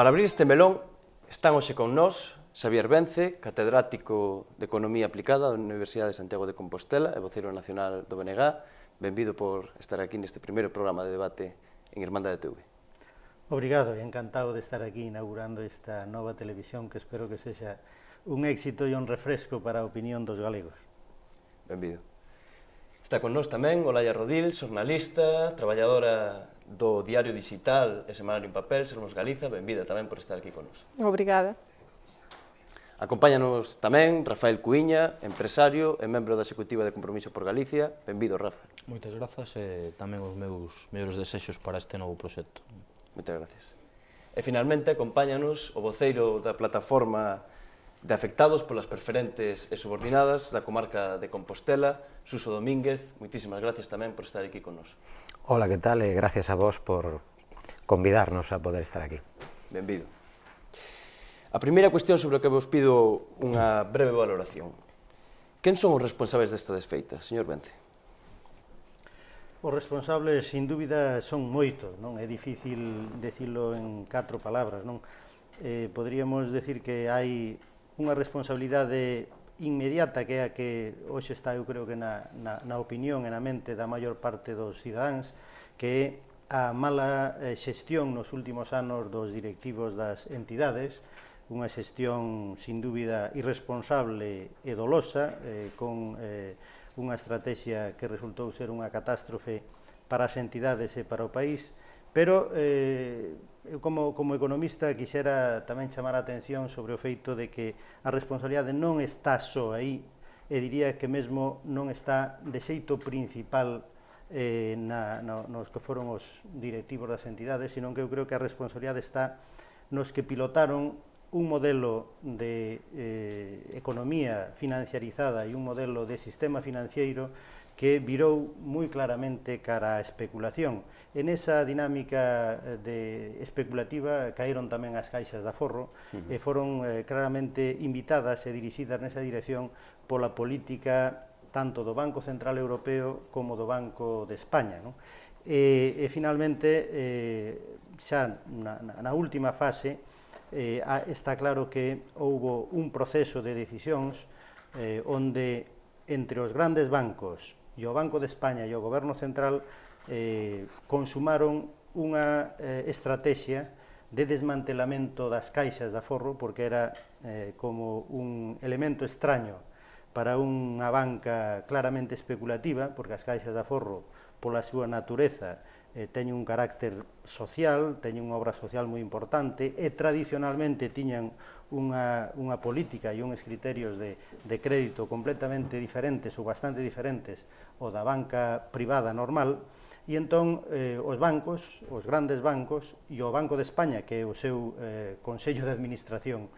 Para abrir este melón, están hoxe con nós Xavier Vence, catedrático de Economía Aplicada da Universidade de Santiago de Compostela e voceiro nacional do BNG. Benvido por estar aquí neste primeiro programa de debate en Irmandade TV. Obrigado e encantado de estar aquí inaugurando esta nova televisión que espero que sexa un éxito e un refresco para a opinión dos galegos. Benvido. Está con nós tamén Olaya Rodil, xornalista, traballadora do Diario Digital e Semanario en Papel, Sermos Galiza. Benvida tamén por estar aquí con nós. Obrigada. Acompáñanos tamén Rafael Cuíña, empresario e membro da Executiva de Compromiso por Galicia. Benvido, Rafa. Moitas grazas e tamén os meus mellores desexos para este novo proxecto. Moitas gracias. E finalmente acompáñanos o voceiro da plataforma de afectados polas preferentes e subordinadas da comarca de Compostela, Suso Domínguez. Moitísimas gracias tamén por estar aquí con nós. Hola, que tal? E gracias a vos por convidarnos a poder estar aquí. Benvido. A primeira cuestión sobre o que vos pido unha breve valoración. Quen son os responsables desta desfeita, señor Vence? Os responsables, sin dúbida, son moitos, non? É difícil decirlo en 4 palabras, non? Poderíamos decir que hai unha responsabilidade inmediata que é a que hoxe está, eu creo que na opinión e na mente da maior parte dos cidadáns, que é a mala xestión nos últimos anos dos directivos das entidades, unha xestión, sin dúbida, irresponsable e dolosa, con unha estrategia que resultou ser unha catástrofe para as entidades e para o país, pero eu como economista quixera tamén chamar a atención sobre o feito de que a responsabilidade non está só aí, e diría que mesmo non está de xeito principal nos que foron os directivos das entidades, sino que eu creo que a responsabilidade está nos que pilotaron un modelo de economía financiarizada e un modelo de sistema financiero que virou moi claramente cara á especulación. En esa dinámica especulativa caeron tamén as caixas de aforro e foron claramente invitadas e dirixidas nesa dirección pola política tanto do Banco Central Europeo como do Banco de España, non? E finalmente, xa na última fase, está claro que houbo un proceso de decisións onde entre os grandes bancos e o Banco de España e o Goberno Central consumaron unha estrategia de desmantelamento das caixas de aforro, porque era como un elemento extraño para unha banca claramente especulativa, porque as caixas de aforro, pola súa natureza, teñen un carácter social, teñen unha obra social moi importante e tradicionalmente tiñan unha política e uns criterios de crédito completamente diferentes ou bastante diferentes ao da banca privada normal, e entón os bancos, os grandes bancos e o Banco de España, que é o seu Consello de Administración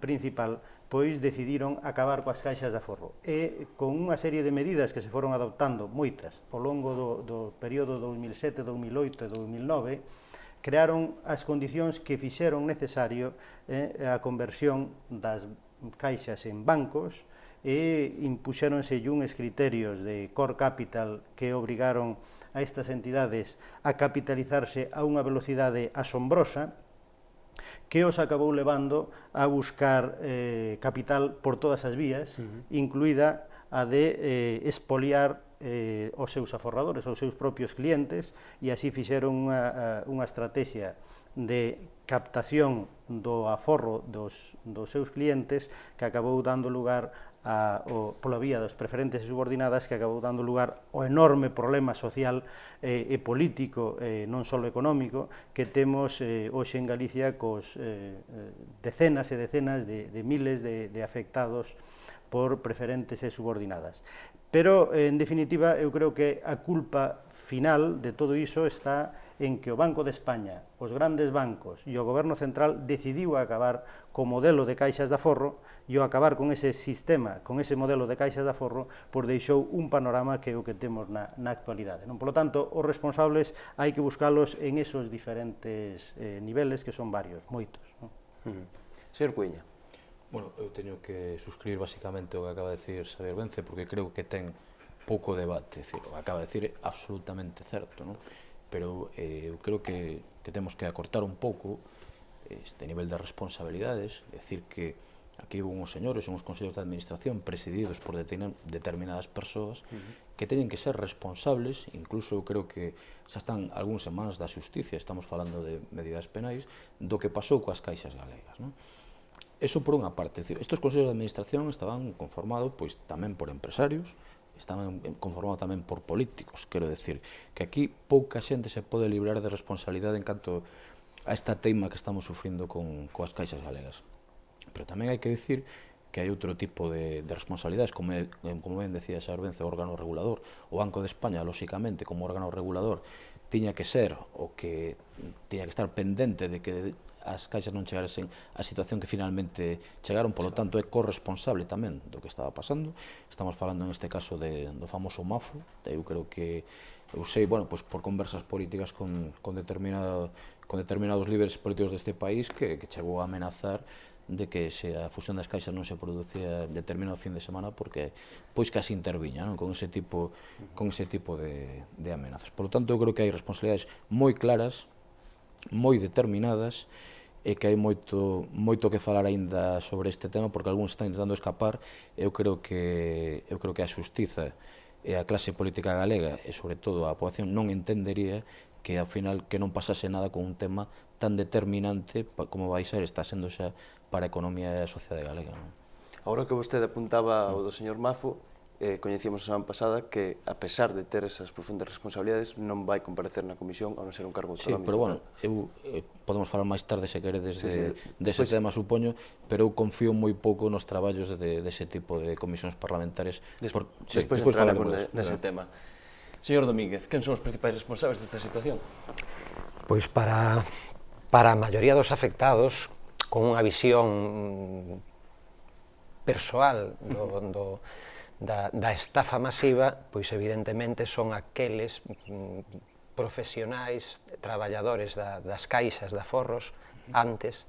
principal, pois decidiron acabar coas caixas de aforro. E con unha serie de medidas que se foron adoptando, moitas, ao longo do período 2007, 2008 e 2009, crearon as condicións que fixeron necesario a conversión das caixas en bancos e impuxéronse uns criterios de core capital que obrigaron a estas entidades a capitalizarse a unha velocidade asombrosa, que os acabou levando a buscar capital por todas as vías, incluída a de expoliar os seus aforradores, os seus propios clientes, e así fixeron unha estrategia de captación do aforro dos seus clientes que acabou dando lugar pola vía das preferentes e subordinadas, que acabou dando lugar ao enorme problema social e político, non só económico, que temos hoxe en Galicia cos decenas e decenas de miles de afectados por preferentes e subordinadas. Pero, en definitiva, eu creo que a culpa final de todo iso está en que o Banco de España, os grandes bancos e o Goberno Central decidiu acabar co modelo de caixas de aforro, e ao acabar con ese sistema, con ese modelo de caixas de aforro, pois deixou un panorama que é o que temos na actualidade. Por lo tanto, os responsables hai que buscalos en esos diferentes niveles, que son varios, moitos. Señor Cuíña. Bueno, eu teño que suscribir basicamente o que acaba de decir Xavier Vence, porque creo que ten pouco debate, decir, o que acaba de decir é absolutamente certo, non? Pero eu creo que temos que acortar un pouco este nivel de responsabilidades, decir que aquí hubo uns señores, uns consellos de administración presididos por determinadas persoas que teñen que ser responsables, incluso eu creo que xa están algúns en mans da xusticia, estamos falando de medidas penais, do que pasou coas caixas galegas, non? Eso por unha parte, decir, estes consellos de administración estaban conformados pois tamén por empresarios, estaban conformados tamén por políticos, quero decir, que aquí pouca xente se pode librar de responsabilidade en canto a esta teima que estamos sufrindo coas caixas galegas. Pero tamén hai que dicir que hai outro tipo de responsabilidades, como ben decía Xavier Vence, o órgano regulador. O Banco de España, lóxicamente, como órgano regulador, tiña que ser o que tiña que estar pendente de que as caixas non chegarasen á situación que finalmente chegaron, polo tanto é corresponsable tamén do que estaba pasando. Estamos falando neste caso do famoso MAFO, eu creo que eu sei, bueno, pois por conversas políticas con determinados líderes políticos deste país que chegou a amenazar de que se a fusión das caixas non se producía determinado fin de semana porque pois que así interviña, non? Con ese tipo de amenazas. Por lo tanto, eu creo que hai responsabilidades moi claras, moi determinadas, e que hai moito que falar aínda sobre este tema porque algúns están intentando escapar. Eu creo que a xustiza e a clase política galega e sobre todo a poboación non entendería que ao final que non pasase nada con un tema tan determinante como vai ser, está sendo xa para a economía e a sociedade galega, non? Agora que vostede apuntaba ao do señor Mafo, coñecíamos a semana pasada que, a pesar de ter esas profundas responsabilidades, non vai comparecer na comisión ao non ser un cargo autonómico. Sí, pero bueno, podemos falar máis tarde se queredes dese tema, supoño, pero eu confío moi pouco nos traballos dese tipo de comisións parlamentarias. Despois entraremos nese tema. Señor Domínguez, quen son os principais responsables desta situación? Pois para a maioría dos afectados, con unha visión persoal da estafa masiva, pois evidentemente son aqueles profesionais, traballadores das caixas de aforros antes,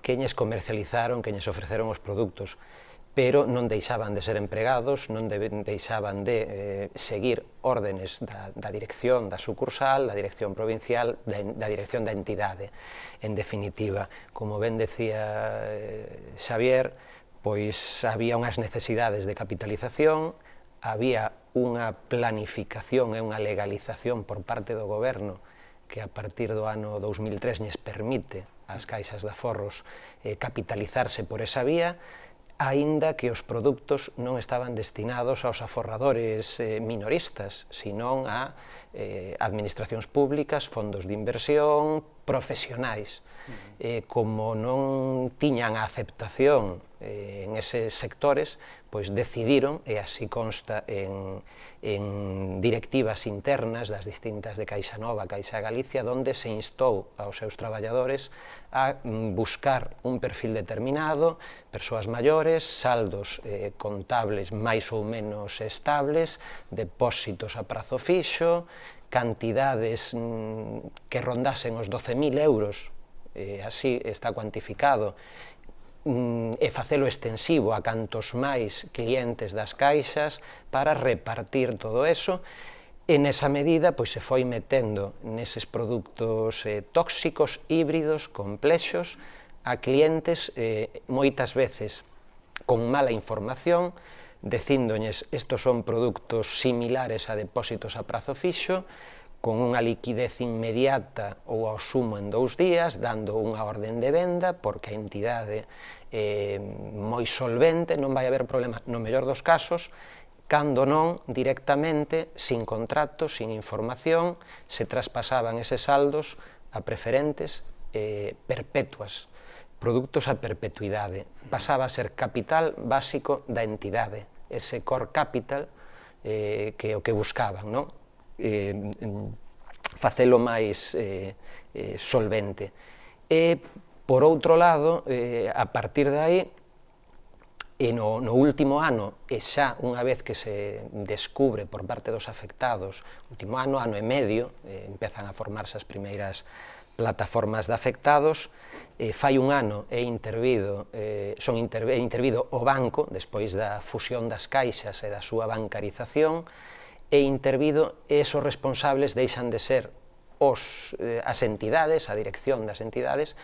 queñes comercializaron, queñes ofreceron os produtos, pero non deixaban de ser empregados, non deixaban de seguir órdenes da dirección da sucursal, da dirección provincial, da dirección da entidade. En definitiva, como ben decía Xavier, pois había unhas necesidades de capitalización, había unha planificación e unha legalización por parte do goberno que a partir do ano 2003 lles permite ás caixas de aforros capitalizarse por esa vía, aínda que os produtos non estaban destinados aos aforradores minoristas, senón a administracións públicas, fondos de inversión, profesionais. Como non tiñan a aceptación en eses sectores, pois decidiron, e así consta en directivas internas das distintas de Caixa Nova, Caixa Galicia, onde se instou aos seus traballadores a buscar un perfil determinado, persoas maiores, saldos contables máis ou menos estables, depósitos a prazo fixo, cantidades que rondasen os 12.000 euros, así está cuantificado, e facelo extensivo a cantos máis clientes das caixas para repartir todo eso, e nesa medida pois se foi metendo neses produtos tóxicos, híbridos, complexos, a clientes moitas veces con mala información, dicíndoñes estos son produtos similares a depósitos a prazo fixo, con unha liquidez inmediata ou ao sumo en 2 días, dando unha orden de venda, porque a entidade moi solvente, non vai haber problema no mellor dos casos, cando non, directamente, sin contrato, sin información, se traspasaban eses saldos a preferentes perpetuas, produtos a perpetuidade. Pasaba a ser capital básico da entidade, ese core capital que o que buscaban, non? Facelo máis solvente. E, por outro lado, a partir de aí, e no último ano, e xa unha vez que se descubre por parte dos afectados, último ano, ano e medio, empezan a formarse as primeiras plataformas de afectados, fai un ano é intervido o banco, despois da fusión das caixas e da súa bancarización, e intervido, esos responsables deixan de ser as entidades, a dirección das entidades,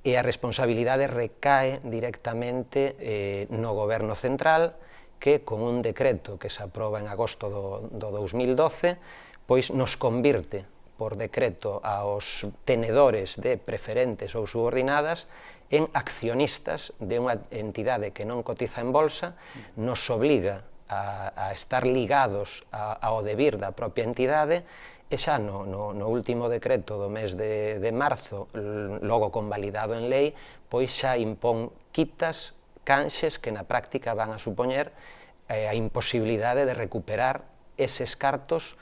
e a responsabilidade recae directamente no Goberno Central, que con un decreto que se aproba en agosto do 2012, pois nos convirte por decreto aos tenedores de preferentes ou subordinadas en accionistas de unha entidade que non cotiza en bolsa, nos obliga a estar ligados ao debir da propia entidade, e xa no último decreto do mes de marzo, logo convalidado en lei, pois xa impón quitas, canxes que na práctica van a supoñer a imposibilidade de recuperar eses cartos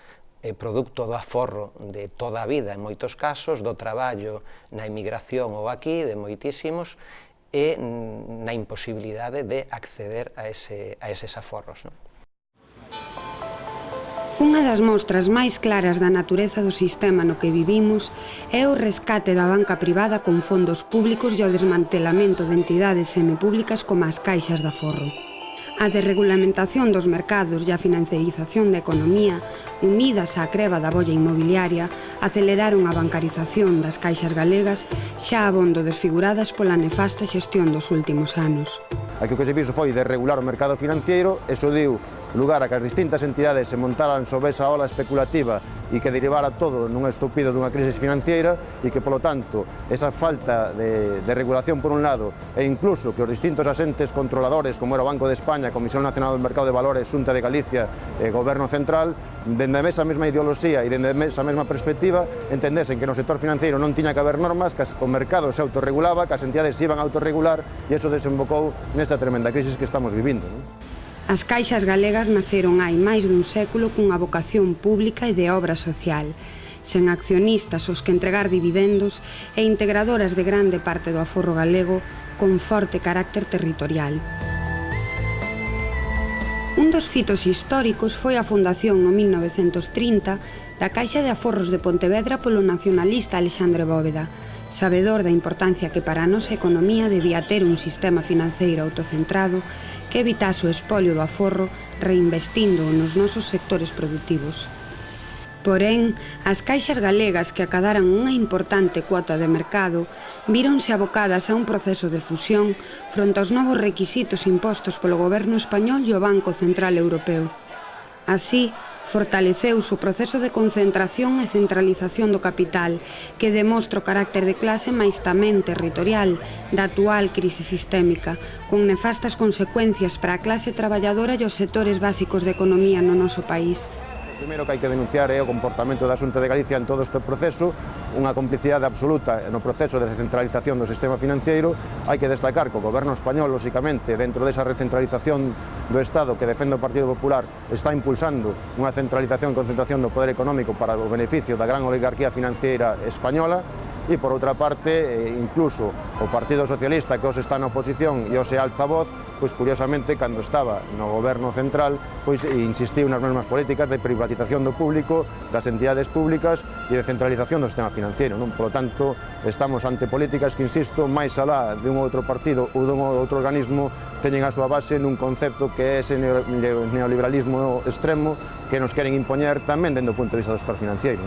producto do aforro de toda a vida, en moitos casos, do traballo na emigración ou aquí, de moitísimos, e na imposibilidade de acceder a eses aforros. Unha das mostras máis claras da natureza do sistema no que vivimos é o rescate da banca privada con fondos públicos e o desmantelamento de entidades semipúblicas como as caixas de aforro. A desregulamentación dos mercados e a financiarización da economía, unidas á creba da bolla inmobiliaria, aceleraron a bancarización das caixas galegas, xa abondo desfiguradas pola nefasta xestión dos últimos anos. Aquí o que se fixo foi desregular o mercado financiero, eso deu lugar a que as distintas entidades se montaran sobre esa ola especulativa e que derivara todo nunha estúpido dunha crise financiera e que, polo tanto, esa falta de regulación por un lado e incluso que os distintos asentes controladores como era o Banco de España, Comisión Nacional do Mercado de Valores, Xunta de Galicia e Goberno Central, dende esa mesma ideoloxía e dende esa mesma perspectiva entendesen que no sector financiero non tiña que haber normas, que o mercado se autorregulaba, que as entidades se iban a autorregular e iso desembocou nesta tremenda crisis que estamos vivindo. As caixas galegas naceron hai máis dun século cunha vocación pública e de obra social, sen accionistas aos que entregar dividendos e integradoras de grande parte do aforro galego con forte carácter territorial. Un dos fitos históricos foi a fundación no 1930 da Caixa de Aforros de Pontevedra polo nacionalista Alexandre Bóveda, sabedor da importancia que para a nosa economía debía ter un sistema financeiro autocentrado que evitase o espolio do aforro reinvestindo nos nosos sectores productivos. Porén, as caixas galegas que acadaran unha importante cuota de mercado víronse abocadas a un proceso de fusión fronte aos novos requisitos impostos polo goberno español e o Banco Central Europeo. Así, fortaleceuse o proceso de concentración e centralización do capital, que demostra o carácter de clase máis tamén territorial da actual crise sistémica, con nefastas consecuencias para a clase traballadora e os sectores básicos de economía no noso país. O primeiro que hai que denunciar é o comportamento da Xunta de Galicia en todo este proceso, unha complicidade absoluta no proceso de descentralización do sistema financeiro. Hai que destacar que o goberno español, lóxicamente, dentro desa recentralización do Estado que defende o Partido Popular, está impulsando unha centralización e concentración do poder económico para o beneficio da gran oligarquía financiera española. E, por outra parte, incluso o Partido Socialista, que hoxe está na oposición e hoxe alza voz, pois curiosamente, cando estaba no goberno central, pois insistiu nas mesmas políticas de privatización do público, das entidades públicas e de centralización do sistema financiero. Por lo tanto, estamos ante políticas que, insisto, máis alá de un outro partido ou dun outro organismo, teñen a súa base nun concepto que é ese neoliberalismo extremo que nos queren impoñer tamén dentro do punto de vista do sector financiero.